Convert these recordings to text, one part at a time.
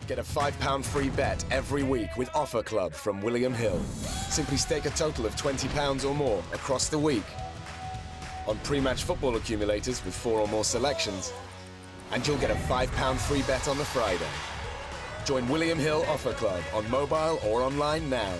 Get a £5 free bet every week with Offer Club from William Hill. Simply stake a total of £20 or more across the week on pre-match football accumulators with 4 or more selections, and you'll get a £5 free bet on the Friday. Join William Hill Offer Club on mobile or online now.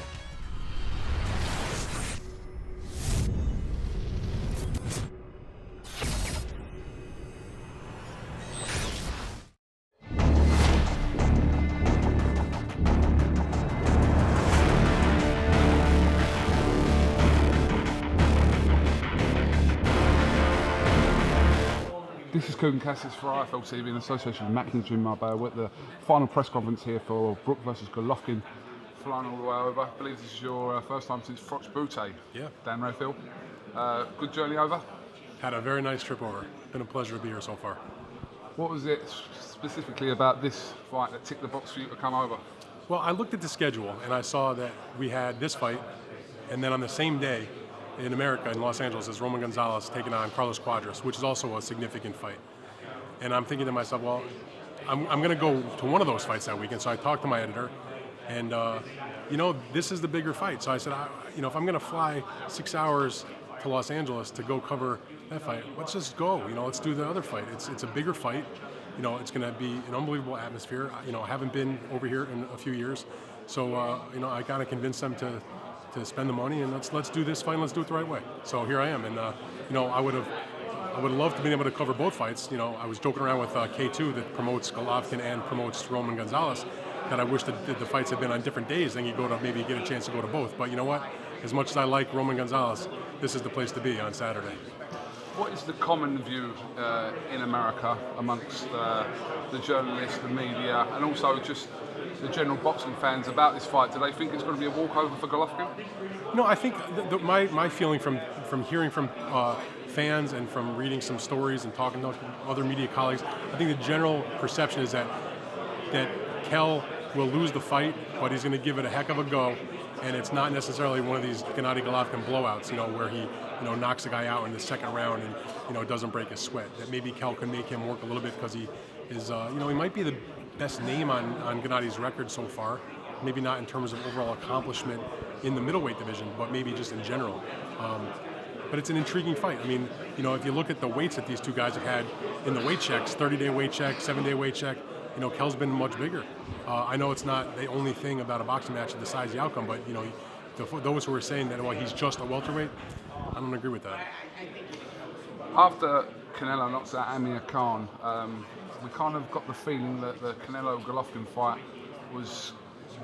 This is KUGAN CASSIUS for RAFAEL TV in association with McIntyre in Marbella. We're at the final press conference here for Brook versus Golovkin. Flying all the way over. I believe this is your first time since Froch Brute. Yeah. Dan RAFAEL. Good journey over? Had a very nice trip over. Been a pleasure to be here so far. What was it specifically about this fight that ticked the box for you to come over? Well, I looked at the schedule and I saw that we had this fight, and then on the same day in America, in Los Angeles, is Roman Gonzalez taking on Carlos Cuadras, which is also a significant fight. And I'm thinking to myself, well, I'm going to go to one of those fights that weekend. So I talked to my editor, and this is the bigger fight. So I said, if I'm going to fly 6 hours to Los Angeles to go cover that fight, let's just go. Let's do the other fight. It's a bigger fight. It's going to be an unbelievable atmosphere. I haven't been over here in a few years, so I kind of convinced them to spend the money, and let's do this fight and let's do it the right way. So here I am, and I would have loved to be able to cover both fights. I was joking around with K2 that promotes Golovkin and promotes Roman Gonzalez, that I wish that the fights had been on different days, then you go to maybe get a chance to go to both. But you know what? As much as I like Roman Gonzalez, this is the place to be on Saturday. What is the common view in America amongst the journalists, the media, and also just the general boxing fans about this fight? Do they think it's going to be a walkover for Golovkin? No, I think my feeling from hearing from fans and from reading some stories and talking to other media colleagues, I think the general perception is that Kel will lose the fight, but he's going to give it a heck of a go. And it's not necessarily one of these Gennady Golovkin blowouts, where he, knocks the guy out in the second round and, doesn't break his sweat. That maybe Kel can make him work a little bit because he is, he might be the best name on Gennady's record so far. Maybe not in terms of overall accomplishment in the middleweight division, but maybe just in general. But it's an intriguing fight. I mean, if you look at the weights that these two guys have had in the weight checks, 30-day weight check, 7-day weight check, Kel's been much bigger. I know it's not the only thing about a boxing match that decides the outcome, but those who are saying that he's just a welterweight, I don't agree with that. After Canelo knocks out Amir Khan, we kind of got the feeling that the Canelo-Golovkin fight was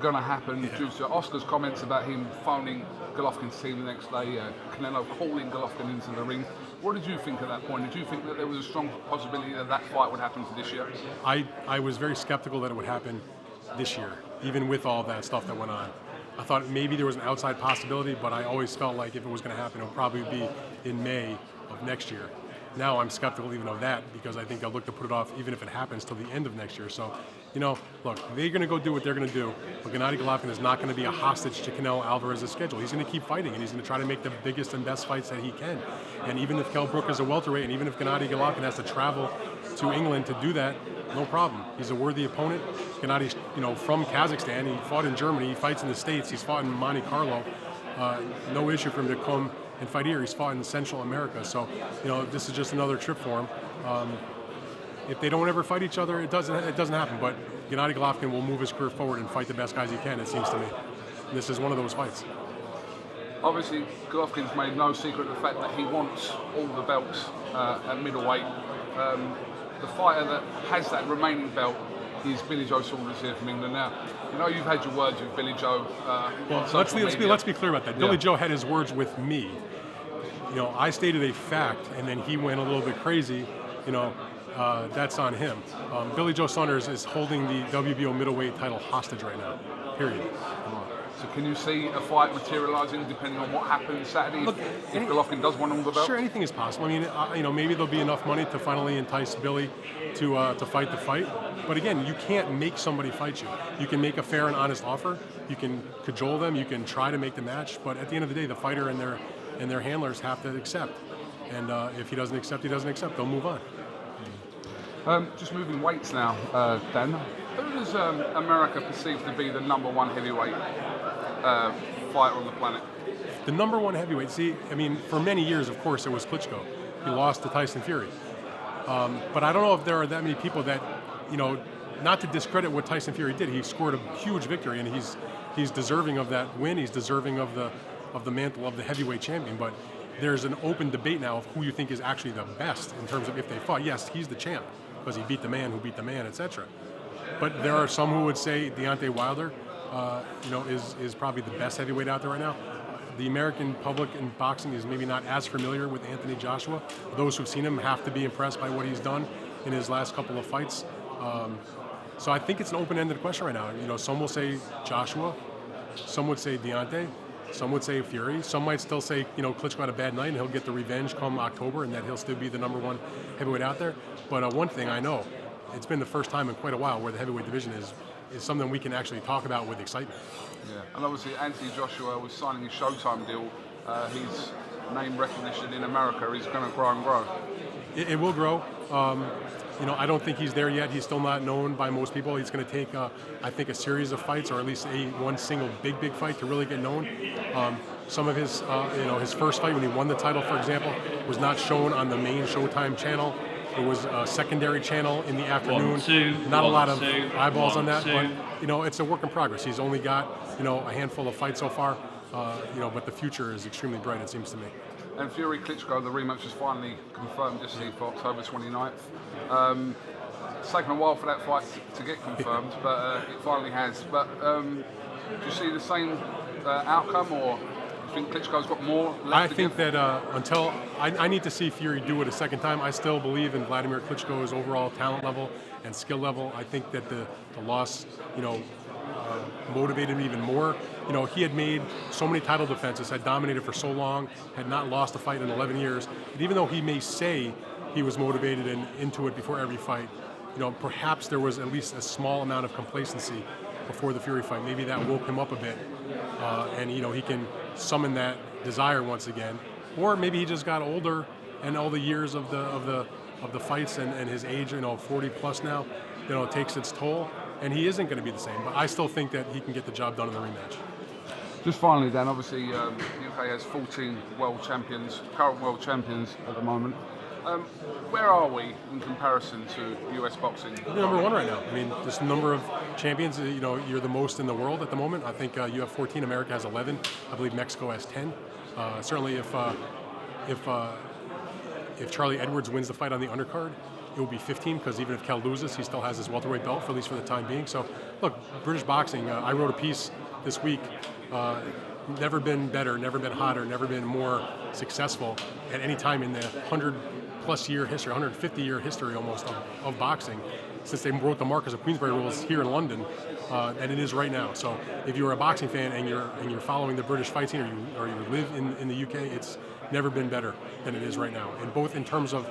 going to happen due to Oscar's comments about him phoning Golovkin's team the next day, Canelo calling Golovkin into the ring. What did you think at that point? Did you think that there was a strong possibility that that fight would happen for this year? I was very skeptical that it would happen this year, even with all that stuff that went on. I thought maybe there was an outside possibility, but I always felt like if it was going to happen, it would probably be in May of next year. Now I'm skeptical even of that because I think they'll look to put it off even if it happens till the end of next year. So, look, they're going to go do what they're going to do, but Gennady Golovkin is not going to be a hostage to Canelo Alvarez's schedule. He's going to keep fighting, and he's going to try to make the biggest and best fights that he can. And even if Kell Brook is a welterweight, and even if Gennady Golovkin has to travel to England to do that, no problem. He's a worthy opponent. Gennady's, from Kazakhstan. He fought in Germany. He fights in the States. He's fought in Monte Carlo. No issue for him to come and fight here. He's fought in Central America. So, this is just another trip for him. If they don't ever fight each other, it doesn't happen. But Gennady Golovkin will move his career forward and fight the best guys he can, it seems to me. And this is one of those fights. Obviously, Golovkin's made no secret of the fact that he wants all the belts at middleweight. The fighter that has that remaining belt is Billy Joe Saunders here from England. Now, you've had your words with Billy Joe. Well, let's be clear about that. Billy Joe had his words with me. I stated a fact, and then he went a little bit crazy. That's on him. Billy Joe Saunders is holding the WBO middleweight title hostage right now. Period. So can you see a fight materialising depending on what happens Saturday if Golovkin does want all the belts? Sure, anything is possible. I mean, maybe there'll be enough money to finally entice Billy to fight the fight. But again, you can't make somebody fight you. You can make a fair and honest offer. You can cajole them. You can try to make the match. But at the end of the day, the fighter and their handlers have to accept. And if he doesn't accept, he doesn't accept. They'll move on. Just moving weights now, Dan. Who does America perceive to be the #1 heavyweight fighter on the planet? The #1 heavyweight. See, I mean, for many years, of course, it was Klitschko. He lost to Tyson Fury. But I don't know if there are that many people that, not to discredit what Tyson Fury did. He scored a huge victory, and he's deserving of that win. He's deserving of the mantle of the heavyweight champion. But there's an open debate now of who you think is actually the best in terms of if they fought. Yes, he's the champ because he beat the man who beat the man, etc. But there are some who would say Deontay Wilder, is probably the best heavyweight out there right now. The American public in boxing is maybe not as familiar with Anthony Joshua. Those who've seen him have to be impressed by what he's done in his last couple of fights. So I think it's an open-ended question right now. Some will say Joshua, some would say Deontay, some would say Fury. Some might still say, Klitschko had a bad night and he'll get the revenge come October and that he'll still be the #1 heavyweight out there. But one thing I know, it's been the first time in quite a while where the heavyweight division is something we can actually talk about with excitement. Yeah, and obviously Anthony Joshua was signing his Showtime deal. His name recognition in America is going to grow and grow. It will grow. I don't think he's there yet. He's still not known by most people. He's going to take, I think, a series of fights, or at least one single big fight to really get known. Some of his, his first fight when he won the title, for example, was not shown on the main Showtime channel. It was a secondary channel in the afternoon. Not a lot of eyeballs on that, but it's a work in progress. He's only got a handful of fights so far, but the future is extremely bright, it seems to me. And Fury Klitschko, the rematch was finally confirmed yesterday for October 29th. It's taken a while for that fight to get confirmed, but it finally has. But do you see the same outcome, or do you think Klitschko's got more left? I think that until I need to see Fury do it a second time. I still believe in Vladimir Klitschko's overall talent level and skill level. I think that the loss, motivated him even more. He had made so many title defenses, had dominated for so long, had not lost a fight in 11 years. And even though he may say he was motivated and into it before every fight, perhaps there was at least a small amount of complacency before the Fury fight. Maybe that woke him up a bit, and he can summon that desire once again. Or maybe he just got older, and all the years of the fights and his age, 40 plus now, takes its toll, and he isn't going to be the same. But I still think that he can get the job done in the rematch. Just finally, Dan, obviously UK has 14 world champions, current world champions at the moment. Where are we in comparison to US boxing? You're #1 right now. I mean, this number of champions, you're the most in the world at the moment. I think you have 14, America has 11. I believe Mexico has 10. Certainly if Charlie Edwards wins the fight on the undercard, it will be 15, because even if Kel loses, he still has his welterweight belt, at least for the time being. So, look, British boxing, I wrote a piece this week, never been better, never been hotter, never been more successful at any time in the 100-plus-year history, 150-year history almost of boxing, since they wrote the Marquess of Queensberry rules here in London, than it is right now. So if you're a boxing fan and you're following the British fight scene, or you live in the UK, it's never been better than it is right now. And both in terms of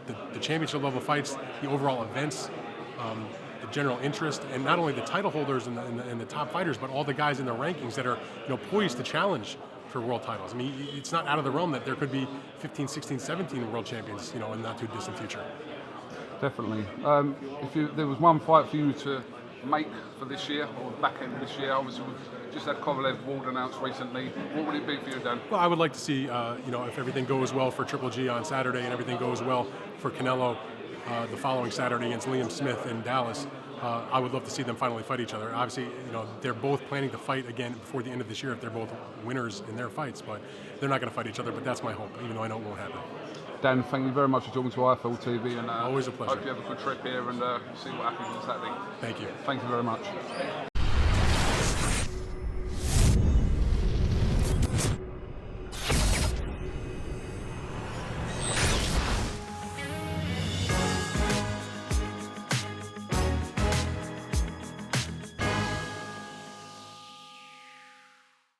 the championship level fights, the overall events, the general interest, and not only the title holders and the top fighters, but all the guys in the rankings that are poised to challenge for world titles. I mean, it's not out of the realm that there could be 15, 16, 17 world champions, in the not too distant future. Definitely. If there was one fight for you to make for this year, or back end of this year, obviously we've just had Kovalev Ward announced recently. What would it be for you, Dan? Well, I would like to see, if everything goes well for Triple G on Saturday and everything goes well for Canelo the following Saturday against Liam Smith in Dallas, I would love to see them finally fight each other. Obviously, they're both planning to fight again before the end of this year if they're both winners in their fights, but they're not going to fight each other, but that's my hope, even though I know it won't happen. Dan, thank you very much for talking to RAFAEL TV, and always a pleasure. Hope you have a good trip here and see what happens on Saturday. Thank you. Thank you very much.